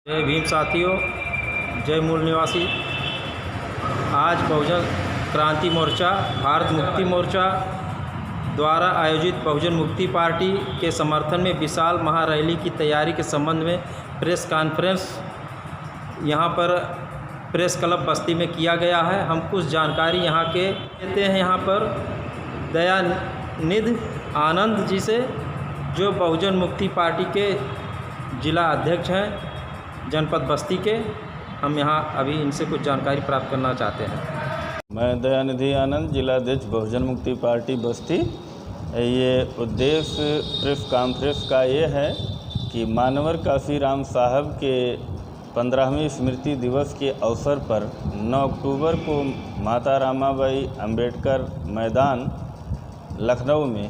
जय भीम साथियों, जय मूल निवासी। आज बहुजन क्रांति मोर्चा, भारत मुक्ति मोर्चा द्वारा आयोजित बहुजन मुक्ति पार्टी के समर्थन में विशाल महारैली की तैयारी के संबंध में प्रेस कॉन्फ्रेंस यहाँ पर प्रेस क्लब बस्ती में किया गया है। हम कुछ जानकारी यहाँ के देते हैं। यहाँ पर दयानिधि आनंद जी से, जो बहुजन मुक्ति पार्टी के जिला अध्यक्ष हैं जनपद बस्ती के। हम यहाँ अभी इनसे कुछ जानकारी प्राप्त करना चाहते हैं। मैं दयानिधि आनंद, जिलाध्यक्ष बहुजन मुक्ति पार्टी बस्ती। ये उद्देश्य प्रेस कॉन्फ्रेंस का ये है कि मानवर काशीराम साहब के 15वें स्मृति दिवस के अवसर पर 9 अक्टूबर को माता रामाबाई अंबेडकर मैदान लखनऊ में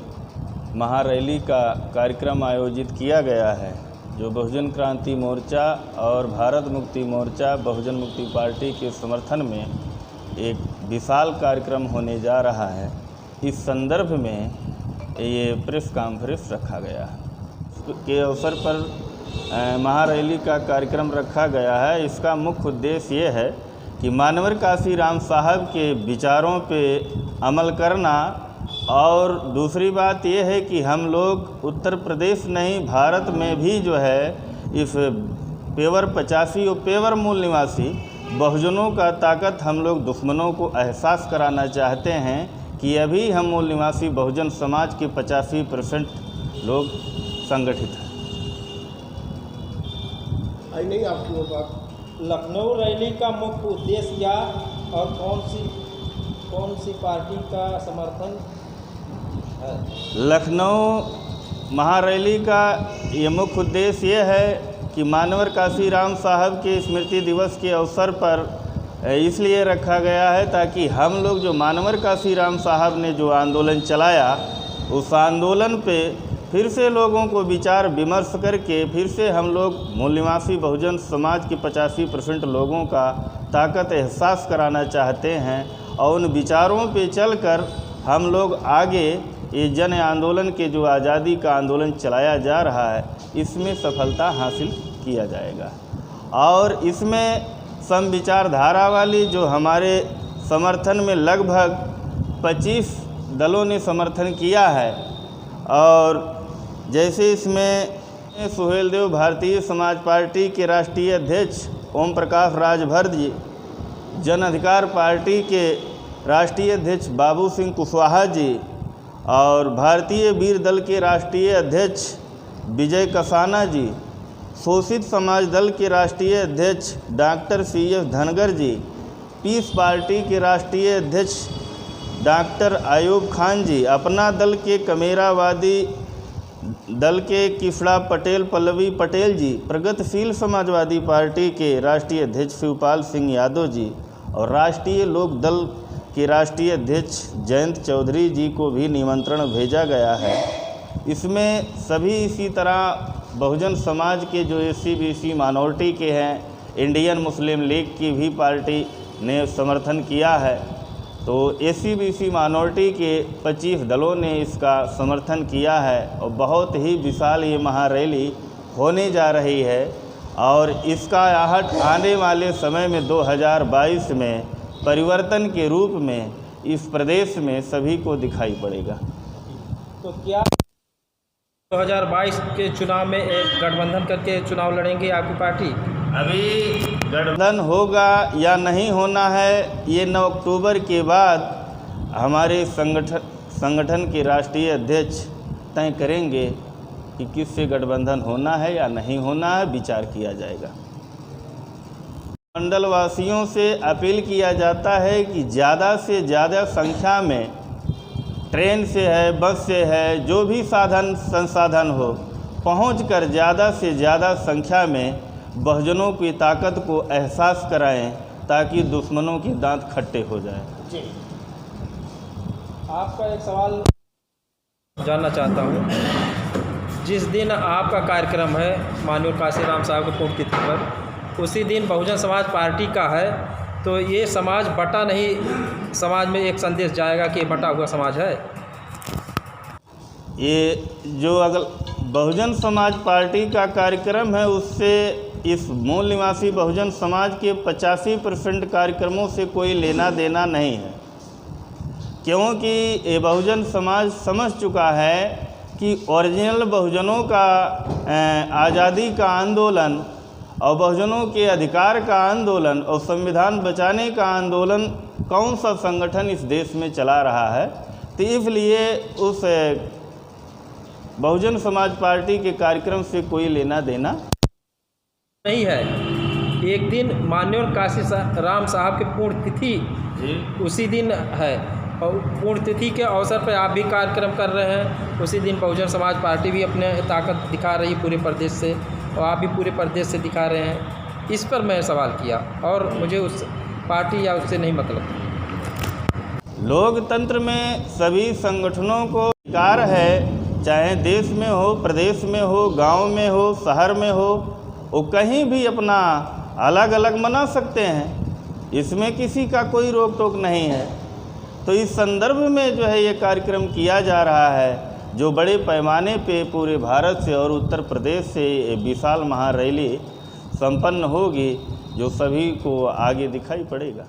महारैली का कार्यक्रम आयोजित किया गया है, जो बहुजन क्रांति मोर्चा और भारत मुक्ति मोर्चा बहुजन मुक्ति पार्टी के समर्थन में एक विशाल कार्यक्रम होने जा रहा है। इस संदर्भ में ये प्रेस कॉन्फ्रेंस रखा गया है। के अवसर पर महारैली का कार्यक्रम रखा गया है। इसका मुख्य उद्देश्य ये है कि मानवर काशीराम साहब के विचारों पे अमल करना, और दूसरी बात यह है कि हम लोग उत्तर प्रदेश नहीं, भारत में भी जो है इस पेवर 85 और पेवर मूल निवासी बहुजनों का ताकत हम लोग दुश्मनों को एहसास कराना चाहते हैं कि अभी हम मूल निवासी बहुजन समाज के 85% लोग संगठित हैं। आई नहीं आपकी वो बात। लखनऊ रैली का मुख्य उद्देश्य क्या और कौन सी पार्टी का समर्थन है? लखनऊ महारैली का ये मुख्य उद्देश्य ये है कि मानवर काशीराम साहब के स्मृति दिवस के अवसर पर इसलिए रखा गया है ताकि हम लोग जो मानवर काशीराम साहब ने जो आंदोलन चलाया, उस आंदोलन पे फिर से लोगों को विचार विमर्श करके फिर से हम लोग मूल निवासी बहुजन समाज के 85% लोगों का ताकत एहसास कराना चाहते हैं, और उन विचारों पे चलकर हम लोग आगे ये जन आंदोलन के जो आज़ादी का आंदोलन चलाया जा रहा है, इसमें सफलता हासिल किया जाएगा। और इसमें सम विचारधारा वाली जो हमारे समर्थन में लगभग 25 दलों ने समर्थन किया है, और जैसे इसमें सुहेलदेव भारतीय समाज पार्टी के राष्ट्रीय अध्यक्ष ओम प्रकाश राजभर जी, जन अधिकार पार्टी के राष्ट्रीय अध्यक्ष बाबू सिंह कुशवाहा जी, और भारतीय वीर दल के राष्ट्रीय अध्यक्ष विजय कसाना जी, शोषित समाज दल के राष्ट्रीय अध्यक्ष डॉक्टर CF धनगर जी, पीस पार्टी के राष्ट्रीय अध्यक्ष डॉक्टर आयूब खान जी, अपना दल के कमेरावादी दल के किफड़ा पटेल पल्लवी पटेल जी, प्रगतिशील समाजवादी पार्टी के राष्ट्रीय अध्यक्ष शिवपाल सिंह यादव जी, और राष्ट्रीय लोक दल के राष्ट्रीय अध्यक्ष जयंत चौधरी जी को भी निमंत्रण भेजा गया है। इसमें सभी इसी तरह बहुजन समाज के जो SC BC माइनॉरिटी के हैं, इंडियन मुस्लिम लीग की भी पार्टी ने समर्थन किया है। तो SC BC माइनॉरिटी के 25 दलों ने इसका समर्थन किया है, और बहुत ही विशाल ये महारैली होने जा रही है, और इसका आहट आने वाले समय में 2022 में परिवर्तन के रूप में इस प्रदेश में सभी को दिखाई पड़ेगा। तो क्या 2022 के चुनाव में एक गठबंधन करके चुनाव लड़ेंगे आपकी पार्टी? अभी गठबंधन होगा या नहीं होना है, ये 9 अक्टूबर के बाद हमारे संगठन के राष्ट्रीय अध्यक्ष तय करेंगे कि किससे गठबंधन होना है या नहीं होना है, विचार किया जाएगा। मंडल वासियों से अपील किया जाता है कि ज़्यादा से ज़्यादा संख्या में ट्रेन से है, बस से है, जो भी साधन संसाधन हो, पहुंचकर ज़्यादा से ज़्यादा संख्या में बहुजनों की ताकत को एहसास कराएं, ताकि दुश्मनों के दांत खट्टे हो जाएं। जी, आपका एक सवाल जानना चाहता हूं। जिस दिन आपका कार्यक्रम है माननीय काशीराम साहब के पुण्यतिथि पर, उसी दिन बहुजन समाज पार्टी का है, तो ये समाज बटा नहीं, समाज में एक संदेश जाएगा कि ये बटा हुआ समाज है। ये जो अगर बहुजन समाज पार्टी का कार्यक्रम है, उससे इस मूल निवासी बहुजन समाज के 85% कार्यक्रमों से कोई लेना देना नहीं है, क्योंकि ये बहुजन समाज समझ चुका है कि ओरिजिनल बहुजनों का आज़ादी का आंदोलन और बहुजनों के अधिकार का आंदोलन और संविधान बचाने का आंदोलन कौन सा संगठन इस देश में चला रहा है। तो इसलिए उस बहुजन समाज पार्टी के कार्यक्रम से कोई लेना देना नहीं है। एक दिन माननीय काशी राम साहब की पुण्यतिथि उसी दिन है और पुण्यतिथि के अवसर पर आप भी कार्यक्रम कर रहे हैं। उसी दिन बहुजन समाज पार्टी भी अपने ताकत दिखा रही है पूरे प्रदेश से, और आप भी पूरे प्रदेश से दिखा रहे हैं। इस पर मैं सवाल किया और मुझे उस पार्टी या उससे नहीं मतलब। लोकतंत्र में सभी संगठनों को अधिकार है, चाहे देश में हो, प्रदेश में हो, गांव में हो, शहर में हो, वो कहीं भी अपना अलग अलग मना सकते हैं। इसमें किसी का कोई रोक टोक नहीं है। तो इस संदर्भ में जो है ये कार्यक्रम किया जा रहा है, जो बड़े पैमाने पे पूरे भारत से और उत्तर प्रदेश से विशाल महारैली संपन्न होगी, जो सभी को आगे दिखाई पड़ेगा।